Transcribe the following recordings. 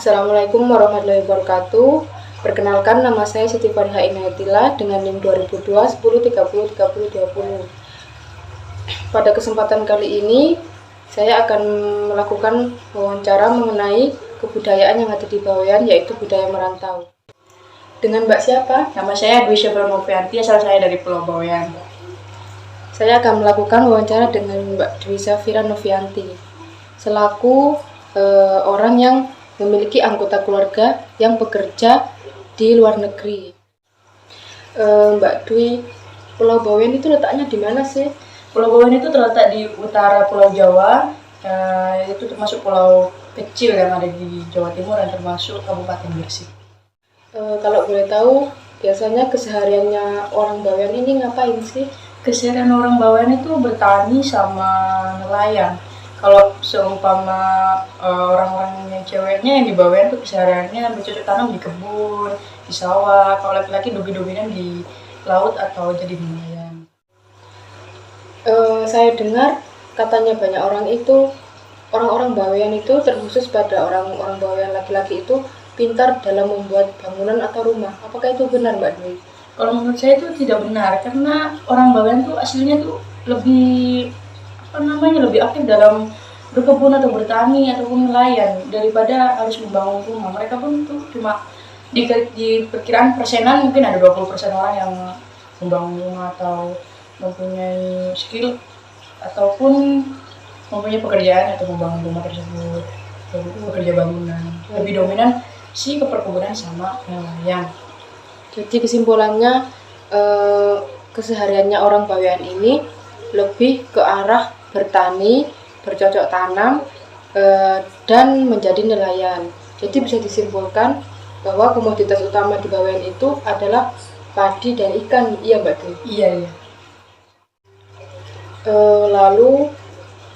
Assalamualaikum warahmatullahi wabarakatuh. Perkenalkan, nama saya Siti Fariha Inayatila dengan NIM 2002 10 30 30 20. Pada kesempatan kali ini, saya akan melakukan wawancara mengenai kebudayaan yang ada di Bawean, yaitu budaya merantau. Dengan Mbak siapa? Nama saya Dwi Syafira Novianti, asal saya dari Pulau Bawean. Saya akan melakukan wawancara dengan Mbak Dwi Syafira Novianti selaku orang yang memiliki anggota keluarga yang bekerja di luar negeri. Mbak Dwi, Pulau Bawean itu letaknya di mana sih? Pulau Bawean itu terletak di utara Pulau Jawa, itu termasuk pulau kecil yang ada di Jawa Timur dan termasuk Kabupaten Gresik. Kalau boleh tahu, biasanya kesehariannya orang Bawean ini ngapain sih? Keseharian orang Bawean itu bertani sama nelayan. Kalau seumpama orang-orang yang ceweknya yang di Bawean tuh kesehariannya bercocok tanam di kebun, di sawah. Kalau laki-laki dominan di laut atau jadi nelayan. Saya dengar katanya banyak orang-orang Bawean itu terkhusus pada orang-orang Bawean laki-laki itu pintar dalam membuat bangunan atau rumah. Apakah itu benar, Mbak Dwi? Kalau menurut saya itu tidak benar, karena orang Bawean tuh aslinya tuh lebih lebih aktif dalam berkebun atau bertani ataupun nelayan daripada harus membangun rumah. Mereka pun tuh cuma di perkiraan persenan mungkin ada 20% orang yang membangun rumah atau mempunyai skill ataupun mempunyai pekerjaan atau membangun rumah tersebut, atau bekerja bangunan. Lebih dominan sih ke perkebunan sama nelayan. Jadi kesimpulannya kesehariannya orang Bawean ini lebih ke arah bertani, bercocok tanam, dan menjadi nelayan. Jadi bisa disimpulkan bahwa komoditas utama di Bawean itu adalah padi dan ikan, iya Mbak Dwi? Iya. Lalu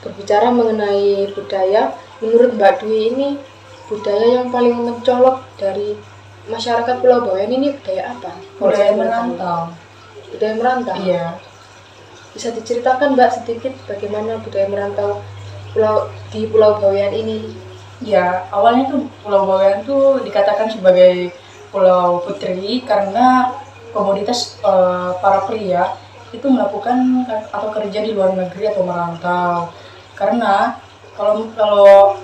berbicara mengenai budaya, menurut Mbak Dwi ini budaya yang paling mencolok dari masyarakat Pulau Bawean ini budaya apa? Budaya merantau. Budaya merantau? Iya. Bisa diceritakan Mbak sedikit bagaimana budaya merantau di Pulau Bawean ini? Ya, awalnya tuh Pulau Bawean tuh dikatakan sebagai pulau putri karena komoditas para pria itu melakukan atau kerja di luar negeri atau merantau. Karena kalau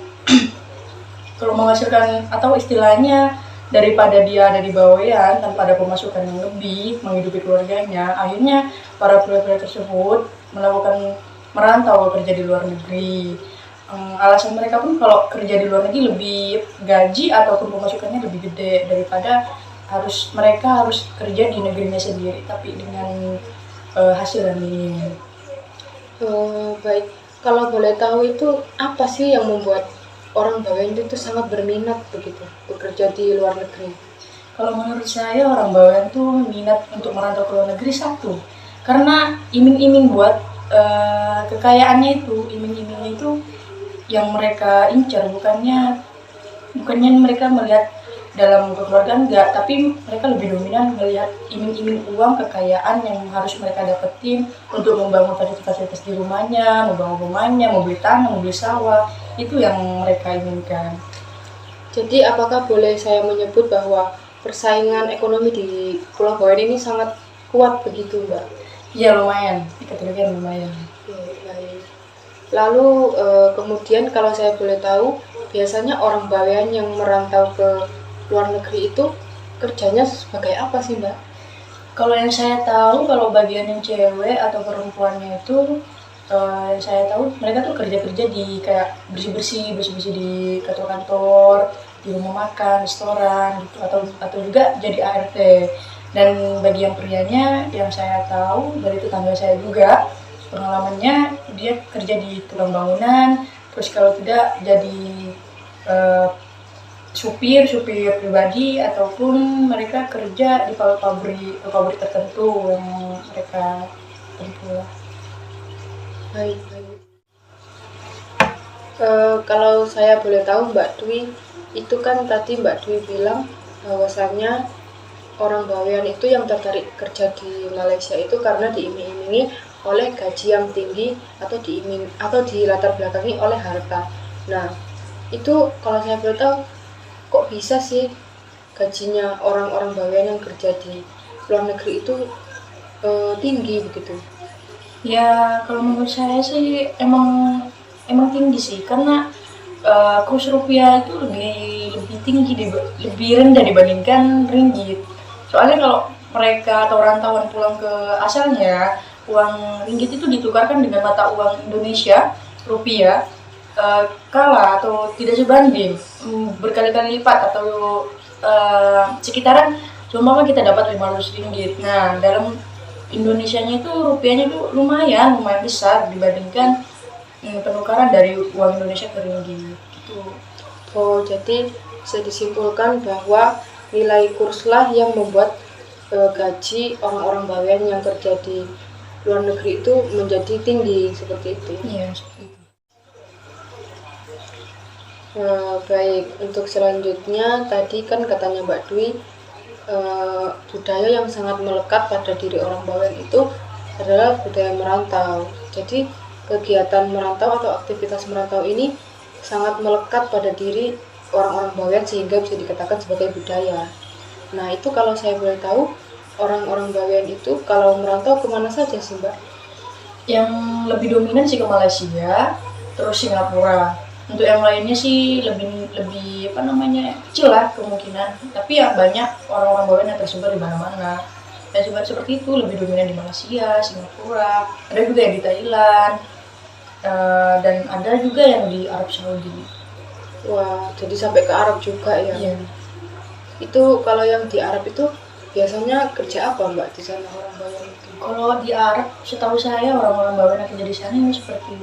menghasilkan atau istilahnya daripada dia ada di Bawean tanpa ada pemasukan yang lebih menghidupi keluarganya, akhirnya para pria-pria tersebut melakukan merantau kerja di luar negeri. Alasan mereka pun kalau kerja di luar negeri lebih gaji ataupun pemasukannya lebih gede daripada mereka harus kerja di negerinya sendiri tapi dengan hasil yang minim. Baik, Kalau boleh tahu itu apa sih yang membuat orang Bawean itu sangat berminat begitu bekerja di luar negeri? Kalau menurut saya orang Bawean tuh minat untuk merantau ke luar negeri satu, karena iming-iming buat kekayaannya itu, iming-imingnya itu yang mereka incar, bukannya mereka melihat dalam kekeluargaan enggak, tapi mereka lebih dominan melihat iming-iming uang kekayaan yang harus mereka dapetin untuk membangun fasilitas-fasilitas di rumahnya, membangun rumahnya, mau beli tanah, mau beli sawah, itu yang mereka inginkan. Jadi apakah boleh saya menyebut bahwa persaingan ekonomi di Pulau Bawean ini sangat kuat begitu, Mbak? Iya lumayan, dikatakan lumayan. Oke, baik. Lalu kemudian kalau saya boleh tahu, biasanya orang Bawean yang merantau ke luar negeri itu kerjanya sebagai apa sih, Mbak? Kalau yang saya tahu, kalau bagian yang cewek atau perempuannya itu, yang saya tahu mereka tuh kerja-kerja di kayak bersih-bersih di kantor-kantor, di rumah makan, restoran gitu, atau juga jadi ART. Dan bagi yang prianya, yang saya tahu dari tetangga saya juga, pengalamannya dia kerja di tukang bangunan, terus kalau tidak jadi eh, supir pribadi, ataupun mereka kerja di pabrik tertentu yang mereka tentu lah. Baik, baik. Kalau saya boleh tahu Mbak Dwi, itu kan tadi Mbak Dwi bilang bahwasannya orang Bawean itu yang tertarik kerja di Malaysia itu karena diiming-imingi oleh gaji yang tinggi atau dilatar belakangi oleh harta. Nah, itu kalau saya boleh tahu, kok bisa sih gajinya orang-orang Bawean yang kerja di luar negeri itu tinggi begitu? Ya kalau menurut saya sih emang tinggi sih, karena kurs rupiah itu lebih tinggi, lebih rendah dibandingkan ringgit. Soalnya kalau mereka atau rantauan pulang ke asalnya, uang ringgit itu ditukarkan dengan mata uang Indonesia, rupiah, kalah atau tidak sebanding, berkali-kali lipat atau sekitaran, cuma kita dapat 500 ringgit. Nah, dalam Indonesianya itu rupiahnya itu lumayan besar dibandingkan penukaran dari uang Indonesia ke ringgit gitu. Oh, jadi bisa disimpulkan bahwa nilai kurslah yang membuat gaji orang-orang Bawean yang kerja di luar negeri itu menjadi tinggi seperti itu. Iya, seperti itu. Baik, untuk selanjutnya tadi kan katanya Mbak Dwi, budaya yang sangat melekat pada diri orang Bawean itu adalah budaya merantau. Jadi kegiatan merantau atau aktivitas merantau ini sangat melekat pada diri orang-orang Bawean sehingga bisa dikatakan sebagai budaya. Nah, itu kalau saya boleh tahu, orang-orang Bawean itu kalau merantau kemana saja sih, Mbak? Yang lebih dominan sih ke Malaysia, terus Singapura. Untuk yang lainnya sih lebih kecil lah kemungkinan. Tapi ya banyak orang-orang Bawean yang tersebar di mana-mana. Dan juga seperti itu, lebih dominan di Malaysia, Singapura, ada juga yang di Thailand, dan ada juga yang di Arab Saudi. Wah, jadi sampai ke Arab juga ya? Iya. Itu kalau yang di Arab itu biasanya kerja apa Mbak di sana orang Bawean itu? Kalau di Arab, setahu saya orang-orang Bawean yang kerja di sana ini seperti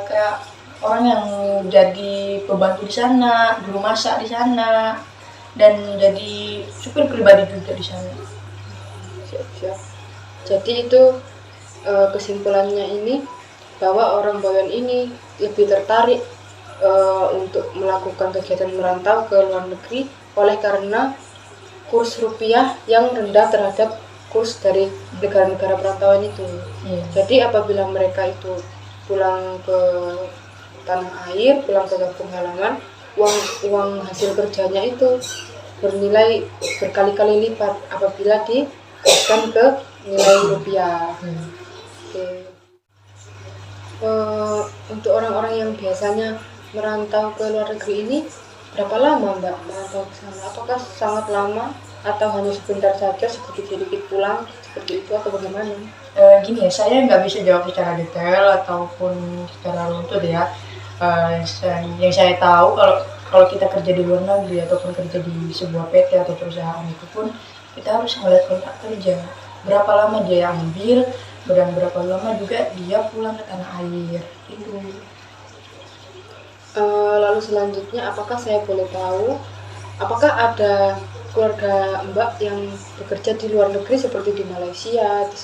kayak orang yang jadi pembantu di sana, juru masak di sana, dan jadi supir pribadi juga di sana. Siap-siap. Jadi itu kesimpulannya ini bahwa orang Bawean ini lebih tertarik untuk melakukan kegiatan merantau ke luar negeri oleh karena kurs rupiah yang rendah terhadap kurs dari negara-negara perantauan itu. Iya. Jadi apabila mereka itu pulang ke tanah air, pulang ke kampung halaman, uang hasil kerjanya itu bernilai berkali-kali lipat apabila dikurskan ke nilai rupiah. Oke. Untuk orang-orang yang biasanya merantau ke luar negeri ini berapa lama Mbak merantau ke sana? Apakah sangat lama atau hanya sebentar saja, sedikit-sedikit pulang seperti itu atau bagaimana? Gini ya, saya nggak bisa jawab secara detail ataupun secara runtut ya. Yang saya tahu, kalau kita kerja di luar negeri ataupun kerja di sebuah PT atau perusahaan itu pun kita harus melihat kontrak kerja, berapa lama dia ambil, dan berapa lama juga dia pulang ke tanah air itu. Lalu selanjutnya, apakah saya boleh tahu, apakah ada keluarga Mbak yang bekerja di luar negeri seperti di Malaysia, di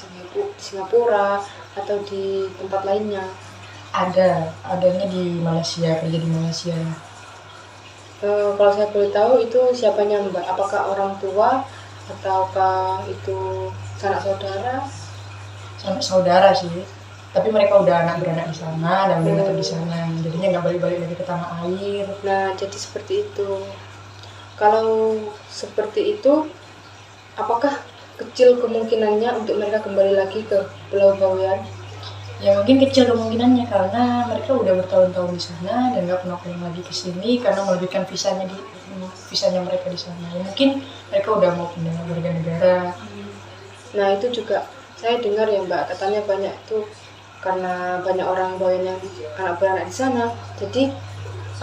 Singapura, atau di tempat lainnya? Adanya di Malaysia, kerja di Malaysia. Kalau saya boleh tahu, itu siapanya Mbak? Apakah orang tua ataukah itu sanak saudara? Sanak saudara sih, tapi mereka udah anak beranak di sana dan udah tetap di sana, jadinya nggak balik-balik lagi ke tanah air. Nah, jadi seperti itu. Kalau seperti itu, apakah kecil kemungkinannya untuk mereka kembali lagi ke Pulau Bawean? Ya mungkin kecil kemungkinannya karena mereka udah bertahun-tahun di sana dan nggak pernah pulang lagi ke sini karena menerbitkan visanya mereka di sana. Ya, mungkin mereka udah mau pindah warga negara. Nah, itu juga saya dengar ya Mbak, katanya banyak tuh karena banyak orang Bawean yang anak beranak di sana. Jadi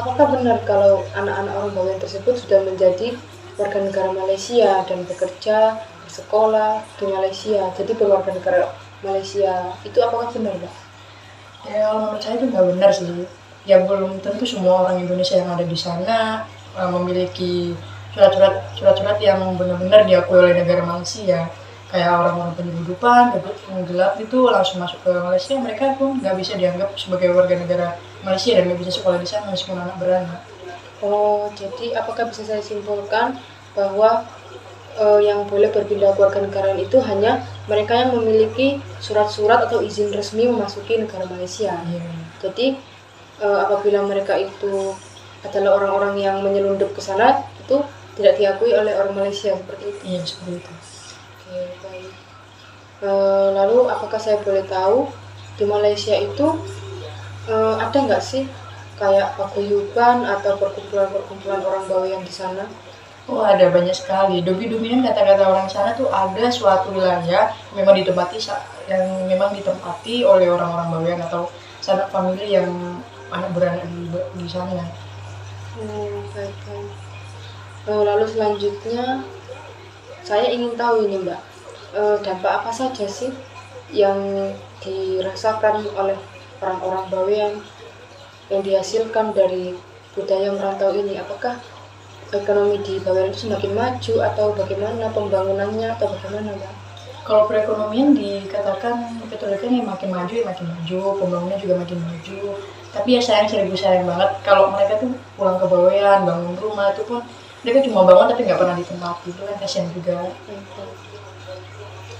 apakah benar kalau anak-anak orang Bawean tersebut sudah menjadi warga negara Malaysia dan bekerja, bersekolah di Malaysia, jadi berwarga negara Malaysia? Itu apakah benar, Mbak? Ya kalau menurut saya itu nggak benar sih. Ya belum tentu semua orang Indonesia yang ada di sana memiliki surat-surat yang benar-benar diakui oleh negara Malaysia. Kayak orang-orang penyeludupan, gelap itu langsung masuk ke Malaysia, mereka pun nggak bisa dianggap sebagai warga negara Malaysia dan nggak bisa sekolah di sana meskipun anak beranak. Oh, jadi apakah bisa saya simpulkan bahwa yang boleh berpindah ke warga negara itu hanya mereka yang memiliki surat-surat atau izin resmi memasuki negara Malaysia? Yeah. Jadi apabila mereka itu adalah orang-orang yang menyelundup ke sana, itu tidak diakui oleh orang Malaysia, seperti itu? Iya, seperti itu. Oke, baik. Lalu apakah saya boleh tahu di Malaysia itu ada nggak sih kayak paguyuban atau perkumpulan-perkumpulan orang Bawean di sana? Oh ada banyak sekali. Dominan kata-kata orang sana tuh ada suatu wilayah yang memang ditempati oleh orang-orang Bawean atau sanak famili yang anak beranak di sana. Baik. Lalu selanjutnya saya ingin tahu ini Mbak, dampak apa saja sih yang dirasakan oleh orang-orang Bawean yang dihasilkan dari budaya merantau ini? Apakah ekonomi di Bawean itu semakin maju atau bagaimana pembangunannya atau bagaimana Mbak? Kalau perekonomian dikatakan Petrolikan yang makin maju, pembangunan juga makin maju. Tapi ya sayang banget kalau mereka tuh pulang ke Bawean, bangun rumah itu pun mereka cuma bangun tapi nggak pernah ditempati, itu kan kasihan juga.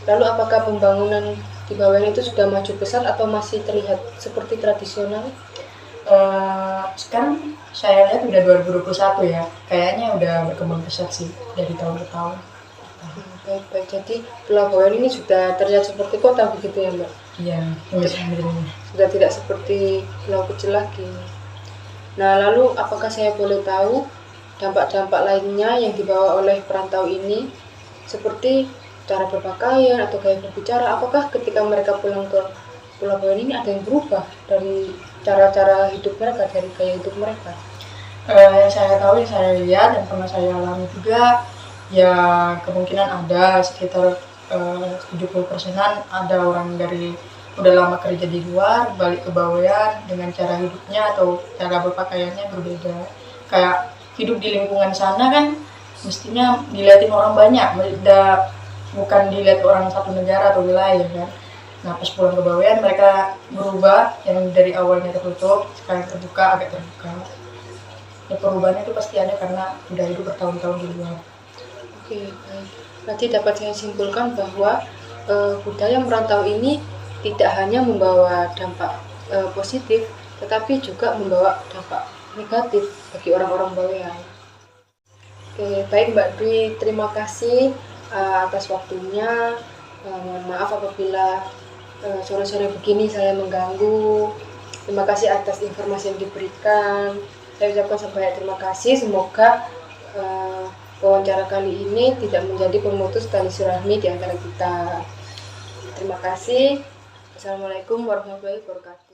Lalu apakah pembangunan di Bawean itu sudah maju pesat atau masih terlihat seperti tradisional? Sekarang saya lihat udah 2021 ya, kayaknya udah berkembang pesat sih dari tahun ke tahun. Baik. Jadi Pulau Bawean ini sudah terlihat seperti kota begitu ya Mbak? Iya, sudah tidak seperti pulau kecil lagi. Nah, lalu apakah saya boleh tahu dampak-dampak lainnya yang dibawa oleh perantau ini, seperti cara berpakaian atau gaya berbicara? Apakah ketika mereka pulang ke Pulau Bawean ini ada yang berubah dari cara-cara hidup mereka, dari gaya hidup mereka? Yang saya tahu, yang saya lihat dan pernah saya alami juga, ya kemungkinan ada sekitar 70%-an ada orang dari udah lama kerja di luar balik ke Bawean dengan cara hidupnya atau cara berpakaiannya berbeda. Kayak hidup di lingkungan sana kan mestinya dilihatin orang banyak, bukan dilihat orang satu negara atau wilayah kan. Nah pas pulang ke Bawean mereka berubah, yang dari awalnya tertutup sekarang terbuka, agak terbuka. Ya, perubahannya itu pasti ada karena udah hidup bertahun-tahun di luar. Oke, baik. Berarti dapat saya simpulkan bahwa budaya merantau ini tidak hanya membawa dampak positif, tetapi juga membawa dampak negatif bagi orang-orang Bawean. Oke, baik Mbak Dwi, terima kasih atas waktunya. Maaf apabila sore-sore begini saya mengganggu. Terima kasih atas informasi yang diberikan. Saya ucapkan sebanyak terima kasih. Semoga wawancara kali ini tidak menjadi pemutus tali silaturahmi di antara kita. Terima kasih. Assalamualaikum warahmatullahi wabarakatuh.